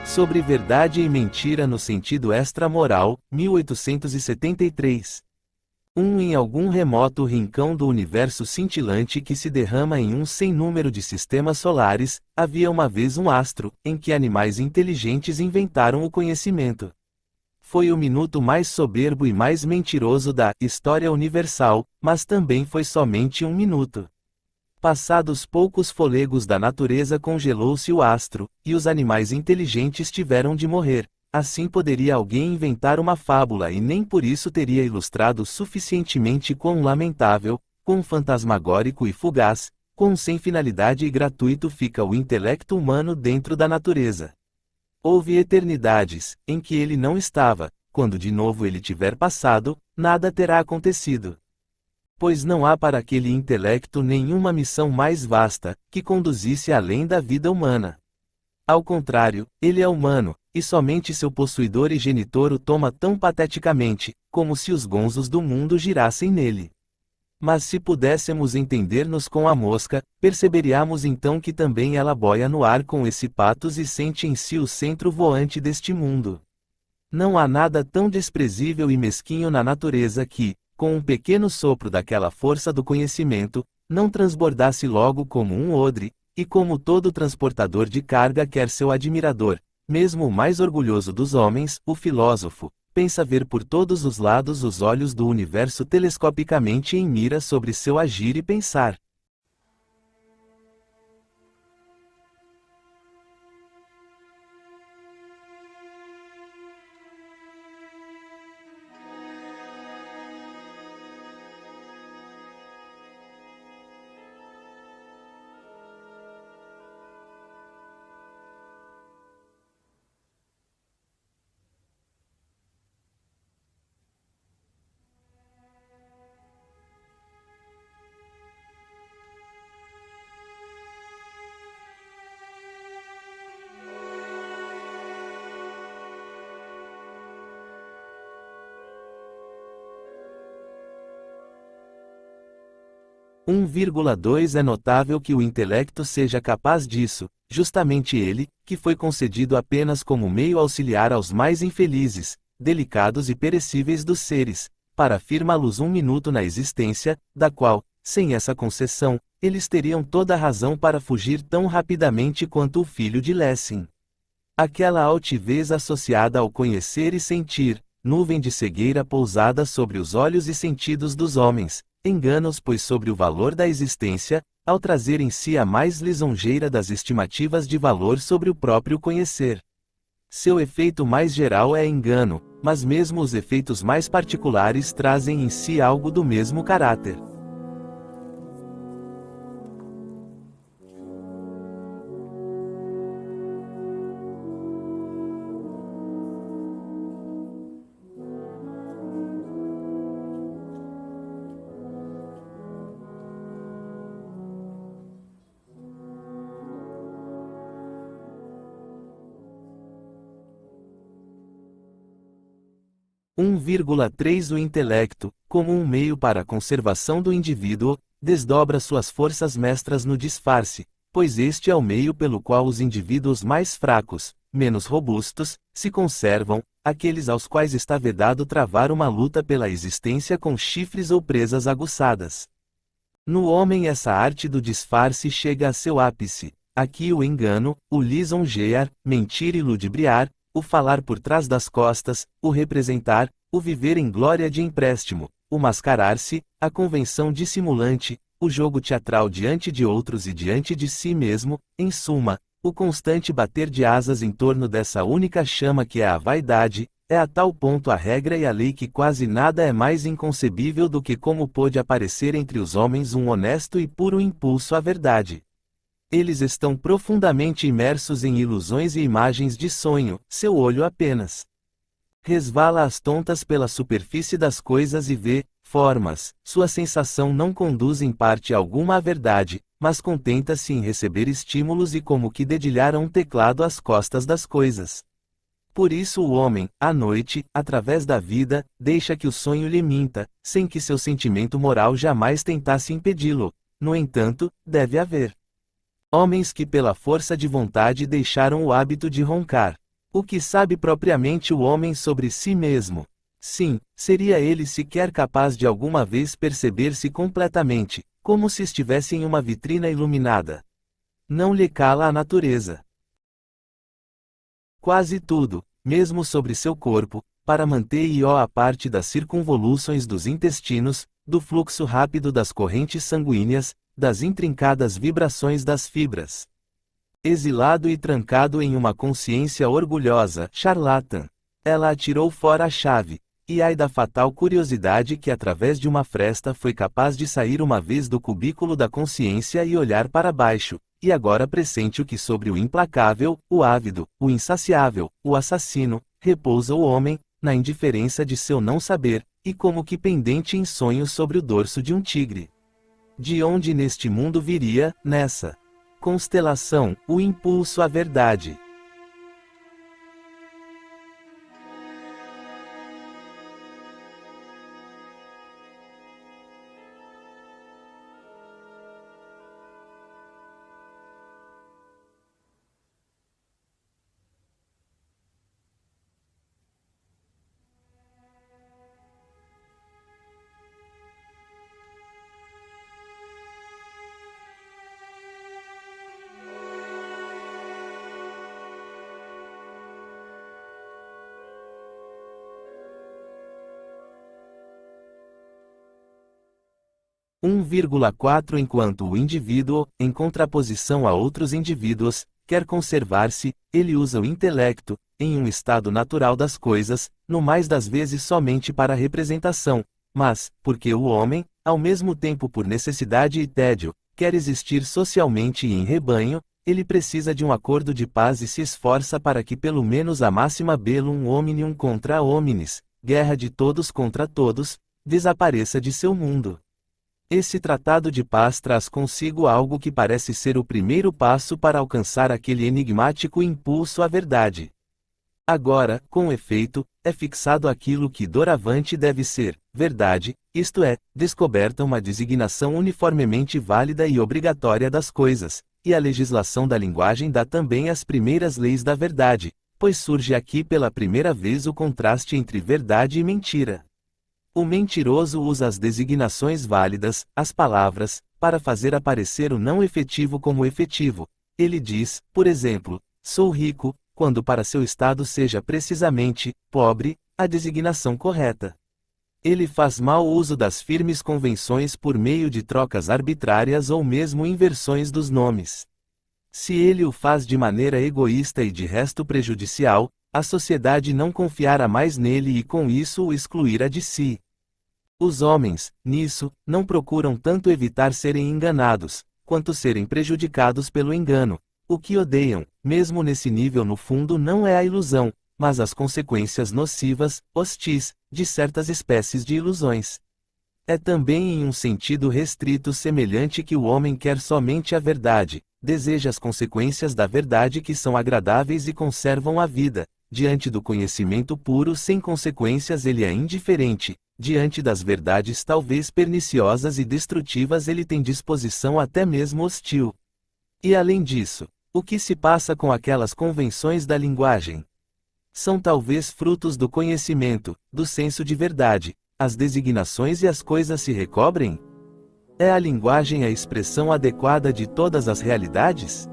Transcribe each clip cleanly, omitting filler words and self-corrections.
Sobre verdade e mentira no sentido extramoral, 1873. Em algum remoto rincão do universo cintilante que se derrama em um sem número de sistemas solares, havia uma vez um astro, em que animais inteligentes inventaram o conhecimento. Foi o minuto mais soberbo e mais mentiroso da história universal, mas também foi somente um minuto. Passados poucos fôlegos da natureza congelou-se o astro, e os animais inteligentes tiveram de morrer. Assim poderia alguém inventar uma fábula e nem por isso teria ilustrado suficientemente quão lamentável, quão fantasmagórico e fugaz, quão sem finalidade e gratuito fica o intelecto humano dentro da natureza. Houve eternidades, em que ele não estava, quando de novo ele tiver passado, nada terá acontecido. Pois não há para aquele intelecto nenhuma missão mais vasta, que conduzisse além da vida humana. Ao contrário, ele é humano, e somente seu possuidor e genitor o toma tão pateticamente, como se os gonzos do mundo girassem nele. Mas se pudéssemos entender-nos com a mosca, perceberíamos então que também ela boia no ar com esse patos e sente em si o centro voante deste mundo. Não há nada tão desprezível e mesquinho na natureza que, com um pequeno sopro daquela força do conhecimento, não transbordasse logo como um odre, e como todo transportador de carga quer seu admirador, mesmo o mais orgulhoso dos homens, o filósofo, pensa ver por todos os lados os olhos do universo telescopicamente em mira sobre seu agir e pensar. É notável que o intelecto seja capaz disso, justamente ele, que foi concedido apenas como meio auxiliar aos mais infelizes, delicados e perecíveis dos seres, para afirmá-los um minuto na existência, da qual, sem essa concessão, eles teriam toda a razão para fugir tão rapidamente quanto o filho de Lessing. Aquela altivez associada ao conhecer e sentir, nuvem de cegueira pousada sobre os olhos e sentidos dos homens, engana-os pois sobre o valor da existência, ao trazer em si a mais lisonjeira das estimativas de valor sobre o próprio conhecer. Seu efeito mais geral é engano, mas mesmo os efeitos mais particulares trazem em si algo do mesmo caráter. O intelecto, como um meio para a conservação do indivíduo, desdobra suas forças mestras no disfarce, pois este é o meio pelo qual os indivíduos mais fracos, menos robustos, se conservam, aqueles aos quais está vedado travar uma luta pela existência com chifres ou presas aguçadas. No homem essa arte do disfarce chega a seu ápice. Aqui o engano, o lisonjear, mentir e ludibriar, o falar por trás das costas, o representar, o viver em glória de empréstimo, o mascarar-se, a convenção dissimulante, o jogo teatral diante de outros e diante de si mesmo, em suma, o constante bater de asas em torno dessa única chama que é a vaidade, é a tal ponto a regra e a lei que quase nada é mais inconcebível do que como pôde aparecer entre os homens um honesto e puro impulso à verdade. Eles estão profundamente imersos em ilusões e imagens de sonho, seu olho apenas resvala às tontas pela superfície das coisas e vê formas, sua sensação não conduz em parte alguma à verdade, mas contenta-se em receber estímulos e como que dedilhar a um teclado às costas das coisas. Por isso o homem, à noite, através da vida, deixa que o sonho lhe minta, sem que seu sentimento moral jamais tentasse impedi-lo. No entanto, deve haver homens que pela força de vontade deixaram o hábito de roncar. O que sabe propriamente o homem sobre si mesmo? Sim, seria ele sequer capaz de alguma vez perceber-se completamente, como se estivesse em uma vitrina iluminada. Não lhe cala a natureza. Quase tudo, mesmo sobre seu corpo, para manter-o a parte das circunvoluções dos intestinos, do fluxo rápido das correntes sanguíneas, das intrincadas vibrações das fibras. Exilado e trancado em uma consciência orgulhosa, charlatã. Ela atirou fora a chave, e ai da fatal curiosidade que através de uma fresta foi capaz de sair uma vez do cubículo da consciência e olhar para baixo, e agora pressente o que sobre o implacável, o ávido, o insaciável, o assassino, repousa o homem, na indiferença de seu não saber, e como que pendente em sonhos sobre o dorso de um tigre. De onde neste mundo viria, nessa constelação, o impulso à verdade? Um 1,4 Enquanto o indivíduo, em contraposição a outros indivíduos, quer conservar-se, ele usa o intelecto, em um estado natural das coisas, no mais das vezes somente para representação, mas, porque o homem, ao mesmo tempo por necessidade e tédio, quer existir socialmente e em rebanho, ele precisa de um acordo de paz e se esforça para que pelo menos a máxima bellum omnium contra homines, guerra de todos contra todos, desapareça de seu mundo. Esse tratado de paz traz consigo algo que parece ser o primeiro passo para alcançar aquele enigmático impulso à verdade. Agora, com efeito, é fixado aquilo que doravante deve ser, verdade, isto é, descoberta uma designação uniformemente válida e obrigatória das coisas, e a legislação da linguagem dá também as primeiras leis da verdade, pois surge aqui pela primeira vez o contraste entre verdade e mentira. O mentiroso usa as designações válidas, as palavras, para fazer aparecer o não efetivo como efetivo. Ele diz, por exemplo, sou rico, quando para seu estado seja precisamente, pobre, a designação correta. Ele faz mau uso das firmes convenções por meio de trocas arbitrárias ou mesmo inversões dos nomes. Se ele o faz de maneira egoísta e de resto prejudicial, a sociedade não confiará mais nele e com isso o excluirá de si. Os homens, nisso, não procuram tanto evitar serem enganados, quanto serem prejudicados pelo engano. O que odeiam, mesmo nesse nível no fundo não é a ilusão, mas as consequências nocivas, hostis, de certas espécies de ilusões. É também em um sentido restrito semelhante que o homem quer somente a verdade, deseja as consequências da verdade que são agradáveis e conservam a vida. Diante do conhecimento puro sem consequências ele é indiferente, diante das verdades talvez perniciosas e destrutivas ele tem disposição até mesmo hostil. E além disso, o que se passa com aquelas convenções da linguagem? São talvez frutos do conhecimento, do senso de verdade. As designações e as coisas se recobrem? É a linguagem a expressão adequada de todas as realidades?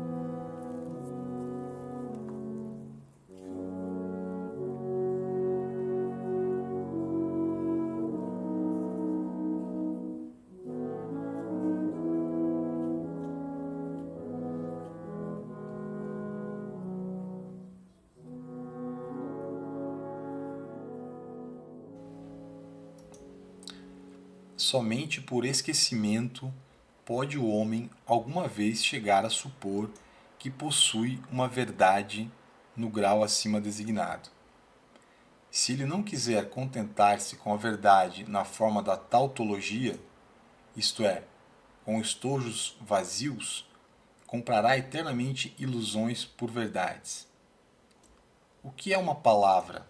Somente por esquecimento pode o homem alguma vez chegar a supor que possui uma verdade no grau acima designado. Se ele não quiser contentar-se com a verdade na forma da tautologia, isto é, com estojos vazios, comprará eternamente ilusões por verdades. O que é uma palavra?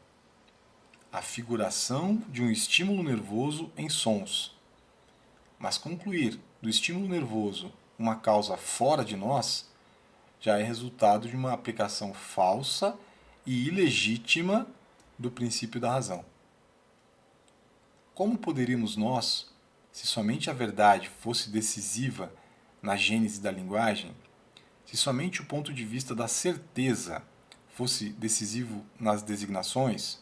A figuração de um estímulo nervoso em sons. Mas concluir do estímulo nervoso uma causa fora de nós já é resultado de uma aplicação falsa e ilegítima do princípio da razão. Como poderíamos nós, se somente a verdade fosse decisiva na gênese da linguagem, se somente o ponto de vista da certeza fosse decisivo nas designações,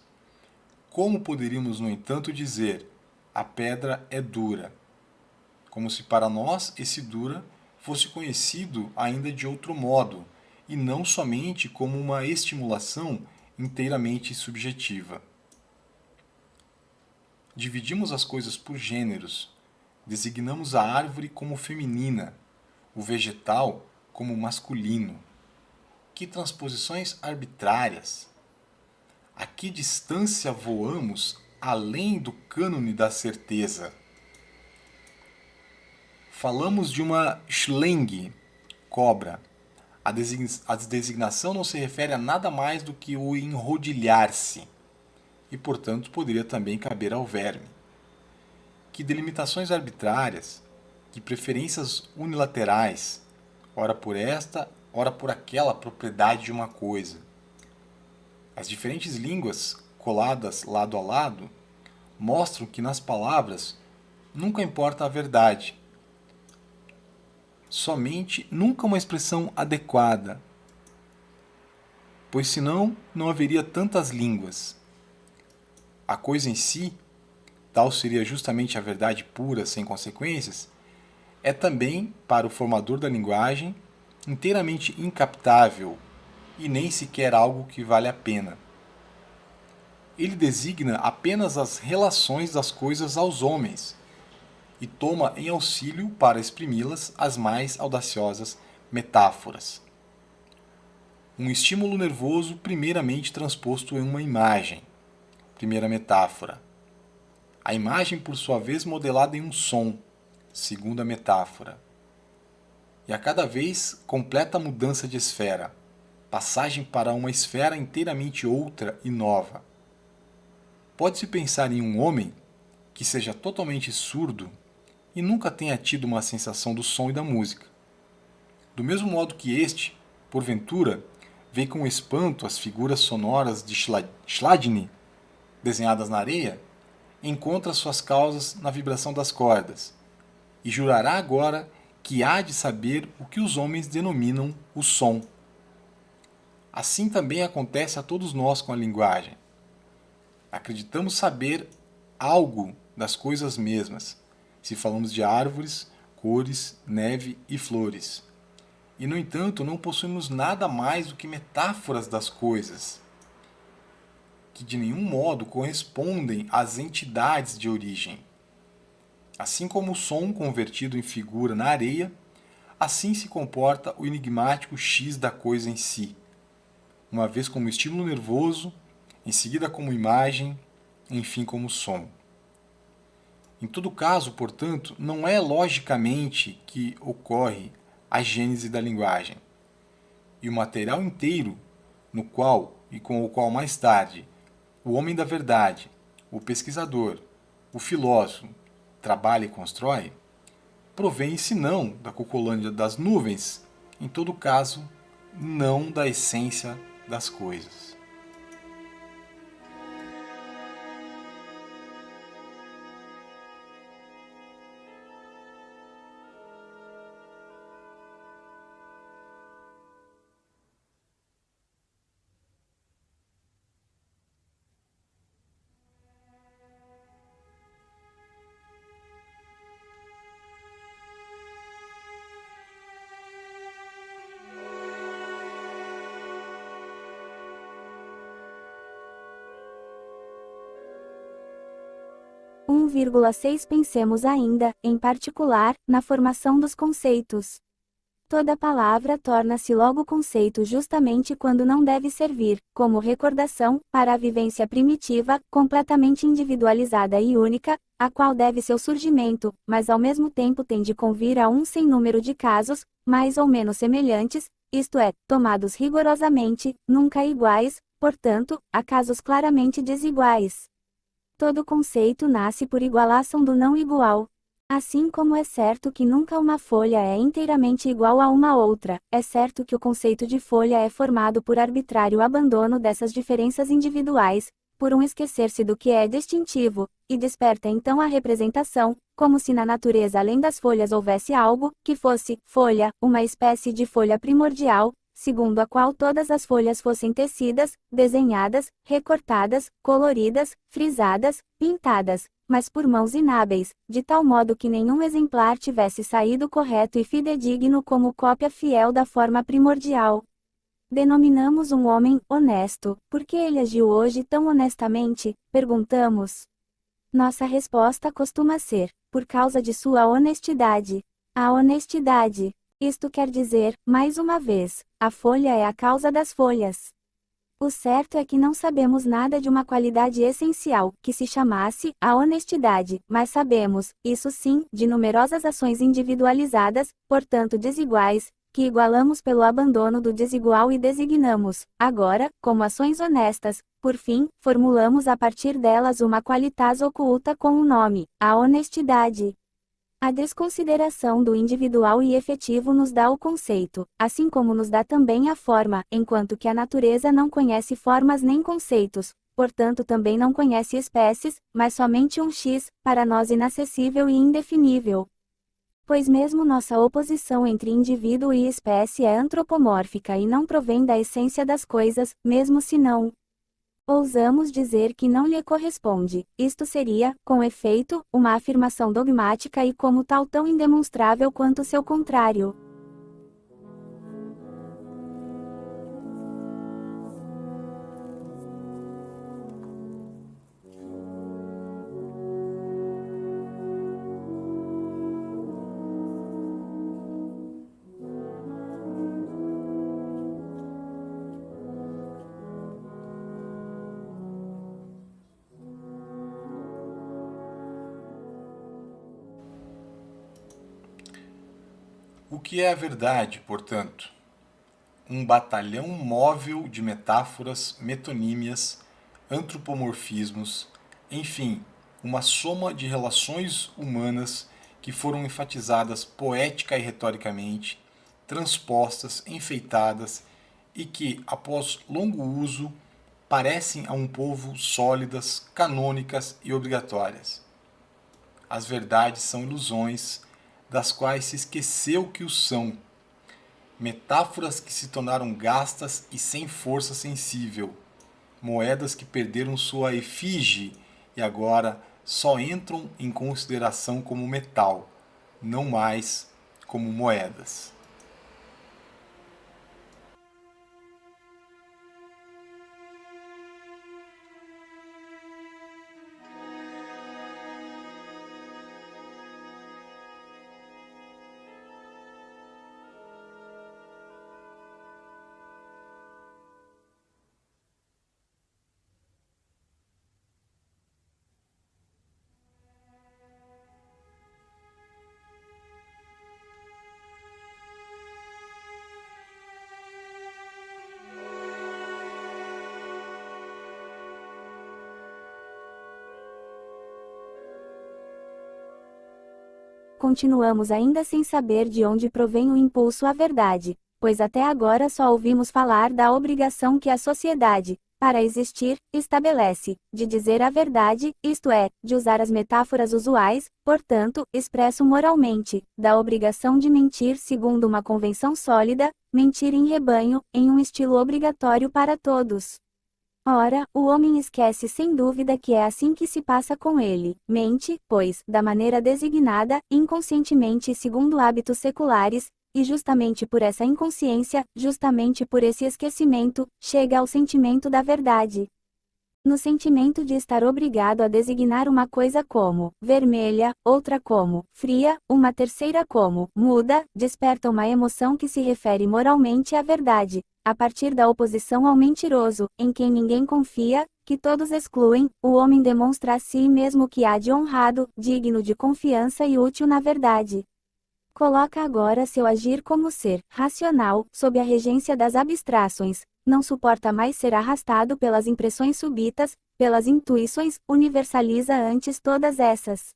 como poderíamos, no entanto, dizer a pedra é dura, como se para nós esse dura fosse conhecido ainda de outro modo, e não somente como uma estimulação inteiramente subjetiva? Dividimos as coisas por gêneros, designamos a árvore como feminina, o vegetal como masculino. Que transposições arbitrárias! A que distância voamos além do cânone da certeza? Falamos de uma Schlange, cobra. A designação não se refere a nada mais do que o enrodilhar-se, e portanto poderia também caber ao verme. Que delimitações arbitrárias, que preferências unilaterais, ora por esta, ora por aquela propriedade de uma coisa. As diferentes línguas, coladas lado a lado, mostram que nas palavras nunca importa a verdade, somente nunca uma expressão adequada, pois senão não haveria tantas línguas. A coisa em si, tal seria justamente a verdade pura, sem consequências, é também, para o formador da linguagem, inteiramente incaptável e nem sequer algo que vale a pena. Ele designa apenas as relações das coisas aos homens e toma em auxílio para exprimi-las as mais audaciosas metáforas. Um estímulo nervoso primeiramente transposto em uma imagem. Primeira metáfora. A imagem, por sua vez, modelada em um som. Segunda metáfora. E a cada vez completa mudança de esfera. Passagem para uma esfera inteiramente outra e nova. Pode-se pensar em um homem que seja totalmente surdo e nunca tenha tido uma sensação do som e da música. Do mesmo modo que este, porventura, vê com espanto as figuras sonoras de Chladni, desenhadas na areia, encontra suas causas na vibração das cordas, e jurará agora que há de saber o que os homens denominam o som. Assim também acontece a todos nós com a linguagem. Acreditamos saber algo das coisas mesmas, se falamos de árvores, cores, neve e flores. E, no entanto, não possuímos nada mais do que metáforas das coisas, que de nenhum modo correspondem às entidades de origem. Assim como o som convertido em figura na areia, assim se comporta o enigmático X da coisa em si, uma vez como estímulo nervoso, em seguida como imagem, enfim como som. Em todo caso, portanto, não é logicamente que ocorre a gênese da linguagem. E o material inteiro, no qual e com o qual mais tarde o homem da verdade, o pesquisador, o filósofo, trabalha e constrói, provém, se não da Cucolândia das nuvens, em todo caso, não da essência das coisas. Pensemos ainda, em particular, na formação dos conceitos. Toda palavra torna-se logo conceito justamente quando não deve servir, como recordação, para a vivência primitiva, completamente individualizada e única, a qual deve seu surgimento, mas ao mesmo tempo tem de convir a um sem número de casos, mais ou menos semelhantes, isto é, tomados rigorosamente, nunca iguais, portanto, a casos claramente desiguais. Todo conceito nasce por igualação do não igual. Assim como é certo que nunca uma folha é inteiramente igual a uma outra, é certo que o conceito de folha é formado por arbitrário abandono dessas diferenças individuais, por um esquecer-se do que é distintivo, e desperta então a representação, como se na natureza além das folhas houvesse algo, que fosse, folha, uma espécie de folha primordial, segundo a qual todas as folhas fossem tecidas, desenhadas, recortadas, coloridas, frisadas, pintadas, mas por mãos inábeis, de tal modo que nenhum exemplar tivesse saído correto e fidedigno como cópia fiel da forma primordial. Denominamos um homem honesto, porque ele agiu hoje tão honestamente, perguntamos. Nossa resposta costuma ser, por causa de sua honestidade. A honestidade. Isto quer dizer, mais uma vez, a folha é a causa das folhas. O certo é que não sabemos nada de uma qualidade essencial, que se chamasse a honestidade, mas sabemos, isso sim, de numerosas ações individualizadas, portanto desiguais, que igualamos pelo abandono do desigual e designamos, agora, como ações honestas, por fim, formulamos a partir delas uma qualitas oculta com um nome, a honestidade. A desconsideração do individual e efetivo nos dá o conceito, assim como nos dá também a forma, enquanto que a natureza não conhece formas nem conceitos, portanto também não conhece espécies, mas somente um X, para nós inacessível e indefinível. Pois mesmo nossa oposição entre indivíduo e espécie é antropomórfica e não provém da essência das coisas, mesmo se não ousamos dizer que não lhe corresponde, isto seria, com efeito, uma afirmação dogmática e como tal tão indemonstrável quanto seu contrário. O que é a verdade, portanto? Um batalhão móvel de metáforas, metonímias, antropomorfismos, enfim, uma soma de relações humanas que foram enfatizadas poética e retoricamente, transpostas, enfeitadas e que, após longo uso, parecem a um povo sólidas, canônicas e obrigatórias. As verdades são ilusões, das quais se esqueceu que o são. Metáforas que se tornaram gastas e sem força sensível. Moedas que perderam sua efígie e agora só entram em consideração como metal, não mais como moedas. Continuamos ainda sem saber de onde provém o impulso à verdade, pois até agora só ouvimos falar da obrigação que a sociedade, para existir, estabelece, de dizer a verdade, isto é, de usar as metáforas usuais, portanto, expresso moralmente, da obrigação de mentir segundo uma convenção sólida, mentir em rebanho, em um estilo obrigatório para todos. Ora, o homem esquece sem dúvida que é assim que se passa com ele, mente, pois, da maneira designada, inconscientemente e segundo hábitos seculares, e justamente por essa inconsciência, justamente por esse esquecimento, chega ao sentimento da verdade. No sentimento de estar obrigado a designar uma coisa como vermelha, outra como fria, uma terceira como muda, desperta uma emoção que se refere moralmente à verdade, a partir da oposição ao mentiroso, em quem ninguém confia, que todos excluem, o homem demonstra a si mesmo que há de honrado, digno de confiança e útil na verdade. Coloca agora seu agir como ser racional, sob a regência das abstrações, não suporta mais ser arrastado pelas impressões súbitas, pelas intuições, universaliza antes todas essas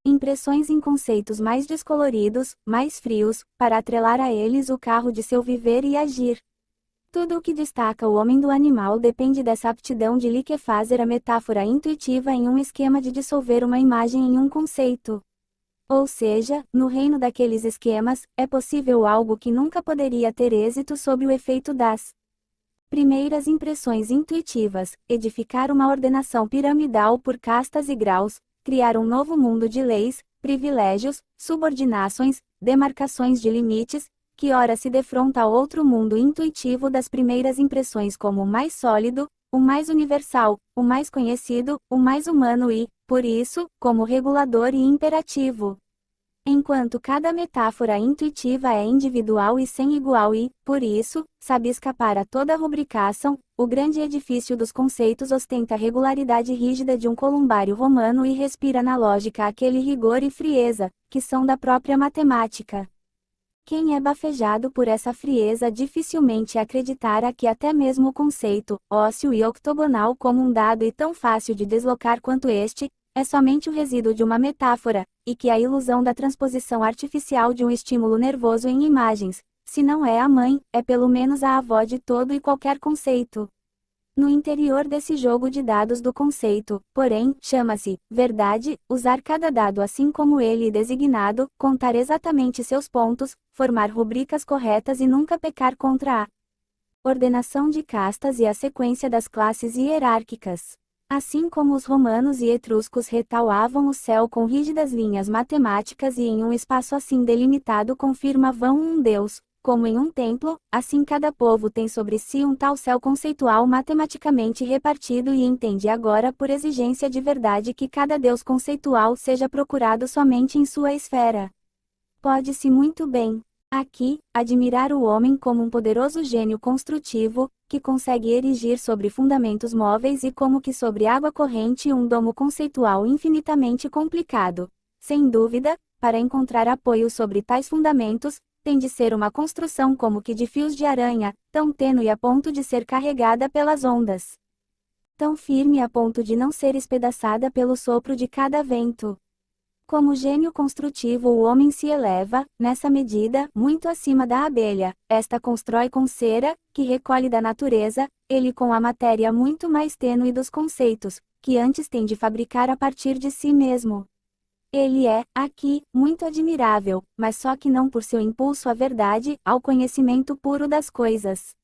Impressões em conceitos mais descoloridos, mais frios, para atrelar a eles o carro de seu viver e agir. Tudo o que destaca o homem do animal depende dessa aptidão de liquefazer a metáfora intuitiva em um esquema de dissolver uma imagem em um conceito. Ou seja, no reino daqueles esquemas, é possível algo que nunca poderia ter êxito sob o efeito das primeiras impressões intuitivas, edificar uma ordenação piramidal por castas e graus, criar um novo mundo de leis, privilégios, subordinações, demarcações de limites, que ora se defronta a outro mundo intuitivo das primeiras impressões como o mais sólido, o mais universal, o mais conhecido, o mais humano e, por isso, como regulador e imperativo. Enquanto cada metáfora intuitiva é individual e sem igual e, por isso, sabe escapar a toda rubricação, o grande edifício dos conceitos ostenta a regularidade rígida de um columbário romano e respira na lógica aquele rigor e frieza, que são da própria matemática. Quem é bafejado por essa frieza dificilmente acreditará que até mesmo o conceito, ósseo e octogonal como um dado e tão fácil de deslocar quanto este, é somente o resíduo de uma metáfora, e que a ilusão da transposição artificial de um estímulo nervoso em imagens, se não é a mãe, é pelo menos a avó de todo e qualquer conceito. No interior desse jogo de dados do conceito, porém, chama-se verdade, usar cada dado assim como ele é designado, contar exatamente seus pontos, formar rubricas corretas e nunca pecar contra a ordenação de castas e a sequência das classes hierárquicas. Assim como os romanos e etruscos retaulavam o céu com rígidas linhas matemáticas e em um espaço assim delimitado confirmavam um Deus, como em um templo, assim cada povo tem sobre si um tal céu conceitual matematicamente repartido e entende agora por exigência de verdade que cada Deus conceitual seja procurado somente em sua esfera. Pode-se muito bem, aqui, admirar o homem como um poderoso gênio construtivo, que consegue erigir sobre fundamentos móveis e como que sobre água corrente um domo conceitual infinitamente complicado. Sem dúvida, para encontrar apoio sobre tais fundamentos, tem de ser uma construção como que de fios de aranha, tão tênue a ponto de ser carregada pelas ondas. Tão firme a ponto de não ser espedaçada pelo sopro de cada vento. Como gênio construtivo o homem se eleva, nessa medida, muito acima da abelha, esta constrói com cera, que recolhe da natureza, ele com a matéria muito mais tênue dos conceitos, que antes tem de fabricar a partir de si mesmo. Ele é, aqui, muito admirável, mas só que não por seu impulso à verdade, ao conhecimento puro das coisas.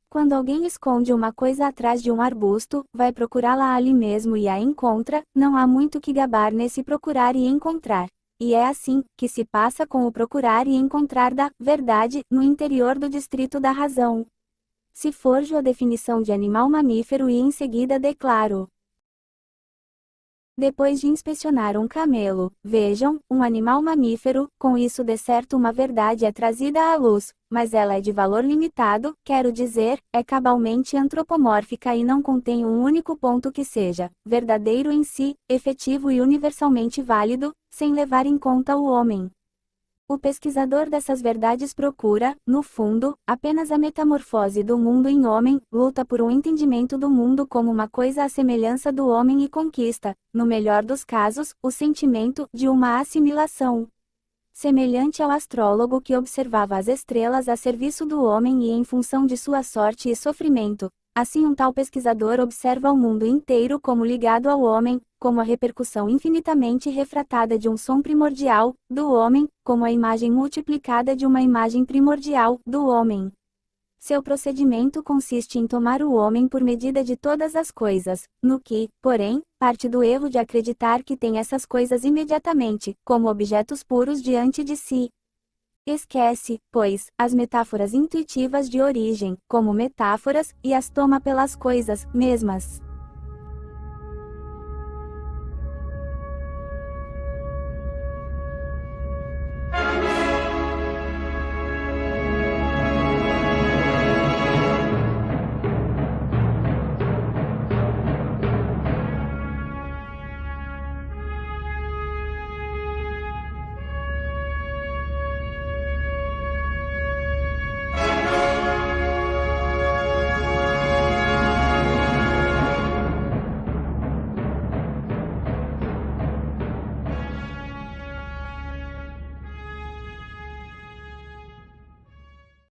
Quando alguém esconde uma coisa atrás de um arbusto, vai procurá-la ali mesmo e a encontra, não há muito que gabar nesse procurar e encontrar. E é assim, que se passa com o procurar e encontrar da verdade, no interior do distrito da razão. Se forjo a definição de animal mamífero e em seguida declaro. Depois de inspecionar um camelo, vejam, um animal mamífero, com isso de certo uma verdade é trazida à luz, mas ela é de valor limitado, quero dizer, é cabalmente antropomórfica e não contém um único ponto que seja verdadeiro em si, efetivo e universalmente válido, sem levar em conta o homem. O pesquisador dessas verdades procura, no fundo, apenas a metamorfose do mundo em homem, luta por um entendimento do mundo como uma coisa à semelhança do homem e conquista, no melhor dos casos, o sentimento de uma assimilação. Semelhante ao astrólogo que observava as estrelas a serviço do homem e em função de sua sorte e sofrimento, assim um tal pesquisador observa o mundo inteiro como ligado ao homem, como a repercussão infinitamente refratada de um som primordial, do homem, como a imagem multiplicada de uma imagem primordial, do homem. Seu procedimento consiste em tomar o homem por medida de todas as coisas, no que, porém, parte do erro de acreditar que tem essas coisas imediatamente, como objetos puros diante de si. Esquece, pois, as metáforas intuitivas de origem, como metáforas, e as toma pelas coisas mesmas.